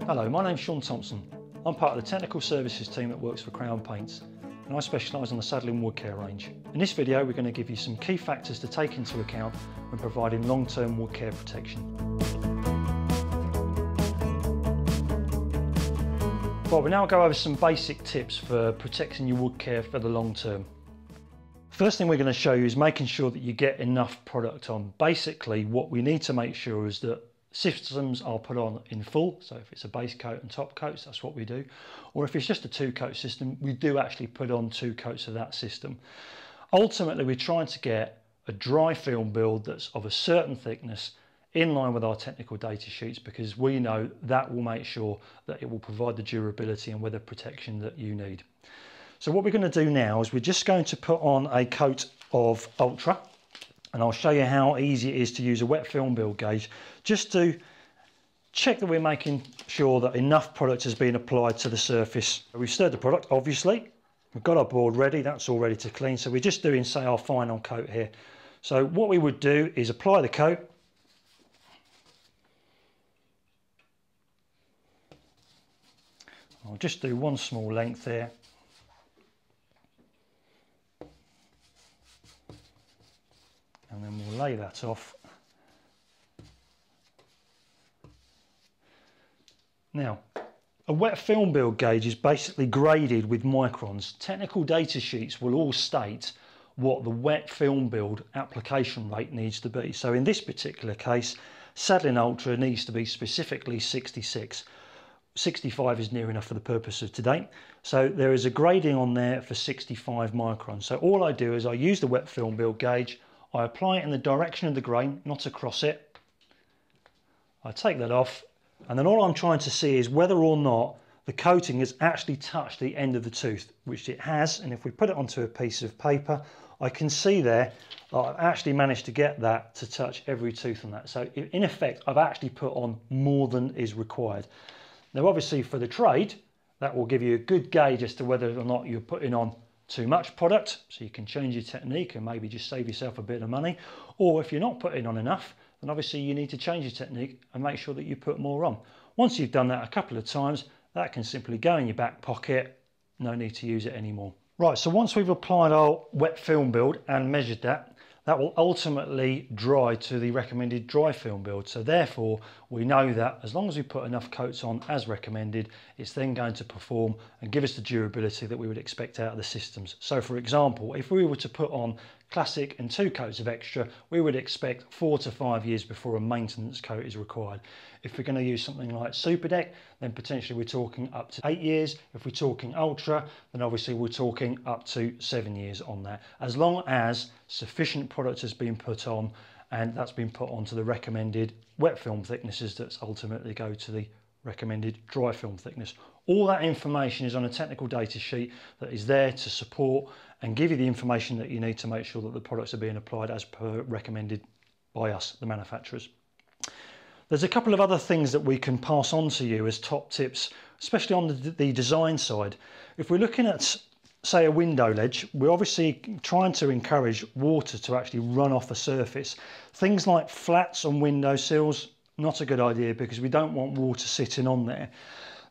Hello, my name's Sean Thompson. I'm part of the technical services team that works for Crown Paints, and I specialise on the saddling Woodcare range. In this video, we're going to give you some key factors to take into account when providing long-term Woodcare protection. Well, we'll now go over some basic tips for protecting your Woodcare for the long term. First thing we're going to show you is making sure that you get enough product on. Basically, what we need to make sure is that systems are put on in full, so if it's a base coat and top coats, that's what we do. Or if it's just a two-coat system, we do actually put on 2 coats of that system. Ultimately, we're trying to get a dry film build that's of a certain thickness in line with our technical data sheets, because we know that will make sure that it will provide the durability and weather protection that you need. So what we're going to do now is we're just going to put on a coat of Ultra, and I'll show you how easy it is to use a wet film build gauge just to check that we're making sure that enough product has been applied to the surface. We've stirred the product, obviously. We've got our board ready, that's all ready to clean. So we're just doing, say, our final coat here. So what we would do is apply the coat. I'll just do one small length here. And then we'll lay that off. Now, a wet film build gauge is basically graded with microns. Technical data sheets will all state what the wet film build application rate needs to be. So in this particular case, Saddling Ultra needs to be specifically 66. 65 is near enough for the purpose of today. So there is a grading on there for 65 microns. So all I do is I use the wet film build gauge, I apply it in the direction of the grain, not across it. I take that off, and then all I'm trying to see is whether or not the coating has actually touched the end of the tooth, which it has. And if we put it onto a piece of paper, I can see there that I've actually managed to get that to touch every tooth on that. So in effect, I've actually put on more than is required. Now, obviously for the trade, that will give you a good gauge as to whether or not you're putting on too much product, so you can change your technique and maybe just save yourself a bit of money. Or if you're not putting on enough, then obviously you need to change your technique and make sure that you put more on. Once you've done that a couple of times, that can simply go in your back pocket. No need to use it anymore. Right, so once we've applied our wet film build and measured that, that will ultimately dry to the recommended dry film build. So therefore, we know that as long as we put enough coats on as recommended, it's then going to perform and give us the durability that we would expect out of the systems. So for example, if we were to put on classic and 2 coats of extra, we would expect 4 to 5 years before a maintenance coat is required. If we're going to use something like Super Deck, then potentially we're talking up to 8 years. If we're talking Ultra, then obviously we're talking up to 7 years on that, as long as sufficient product has been put on and that's been put onto the recommended wet film thicknesses that ultimately go to the recommended dry film thickness. All that information is on a technical data sheet that is there to support and give you the information that you need to make sure that the products are being applied as per recommended by us, the manufacturers. There's a couple of other things that we can pass on to you as top tips, especially on the design side. If we're looking at, say, a window ledge, we're obviously trying to encourage water to actually run off the surface. Things like flats on window sills, not a good idea, because we don't want water sitting on there.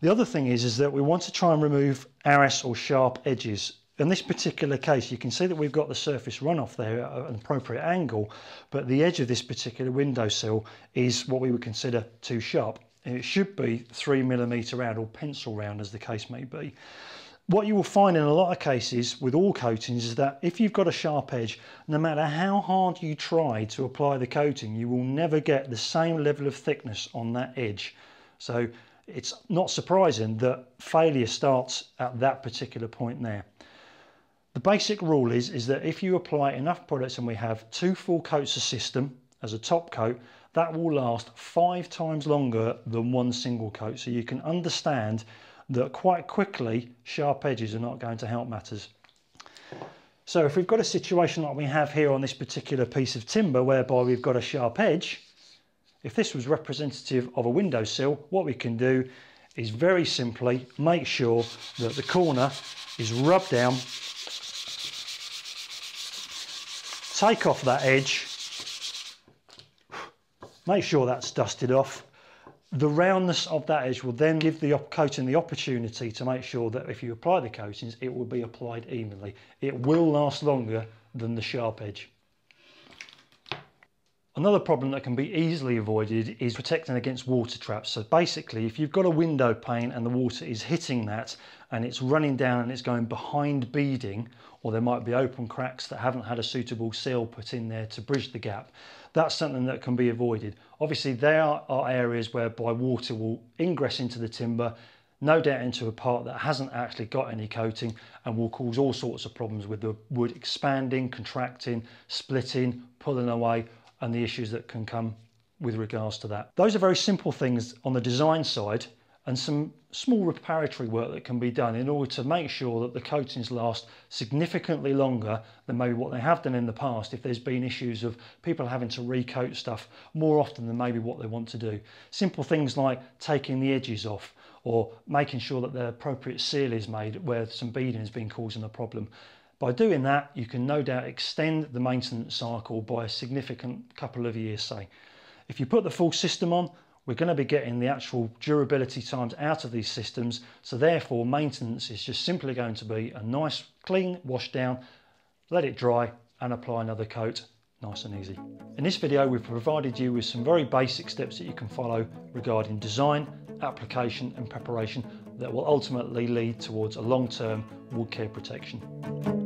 The other thing is that we want to try and remove arris or sharp edges. In this particular case, you can see that we've got the surface runoff there at an appropriate angle, but the edge of this particular windowsill is what we would consider too sharp. And it should be 3mm round or pencil round, as the case may be. What you will find in a lot of cases with all coatings is that if you've got a sharp edge, no matter how hard you try to apply the coating, you will never get the same level of thickness on that edge. So it's not surprising that failure starts at that particular point there. The basic rule is that if you apply enough products, and we have 2 full coats of system as a top coat, that will last 5 times longer than 1 single coat. So you can understand that quite quickly sharp edges are not going to help matters. So if we've got a situation like we have here on this particular piece of timber, whereby we've got a sharp edge, if this was representative of a windowsill, what we can do is very simply make sure that the corner is rubbed down, take off that edge, make sure that's dusted off, The roundness of that edge will then give the coating the opportunity to make sure that if you apply the coatings, it will be applied evenly. It will last longer than the sharp edge. Another problem that can be easily avoided is protecting against water traps. So basically, if you've got a window pane and the water is hitting that and it's running down and it's going behind beading, or there might be open cracks that haven't had a suitable seal put in there to bridge the gap, that's something that can be avoided. Obviously, there are areas whereby water will ingress into the timber, no doubt into a part that hasn't actually got any coating, and will cause all sorts of problems with the wood expanding, contracting, splitting, pulling away, and the issues that can come with regards to that. Those are very simple things on the design side, and some small reparatory work that can be done in order to make sure that the coatings last significantly longer than maybe what they have done in the past, if there's been issues of people having to recoat stuff more often than maybe what they want to do. Simple things like taking the edges off, or making sure that the appropriate seal is made where some beading has been causing a problem. By doing that, you can no doubt extend the maintenance cycle by a significant couple of years, say. If you put the full system on, we're going to be getting the actual durability times out of these systems, so therefore maintenance is just simply going to be a nice clean wash down, let it dry and apply another coat, nice and easy. In this video we've provided you with some very basic steps that you can follow regarding design, application and preparation that will ultimately lead towards a long-term wood care protection.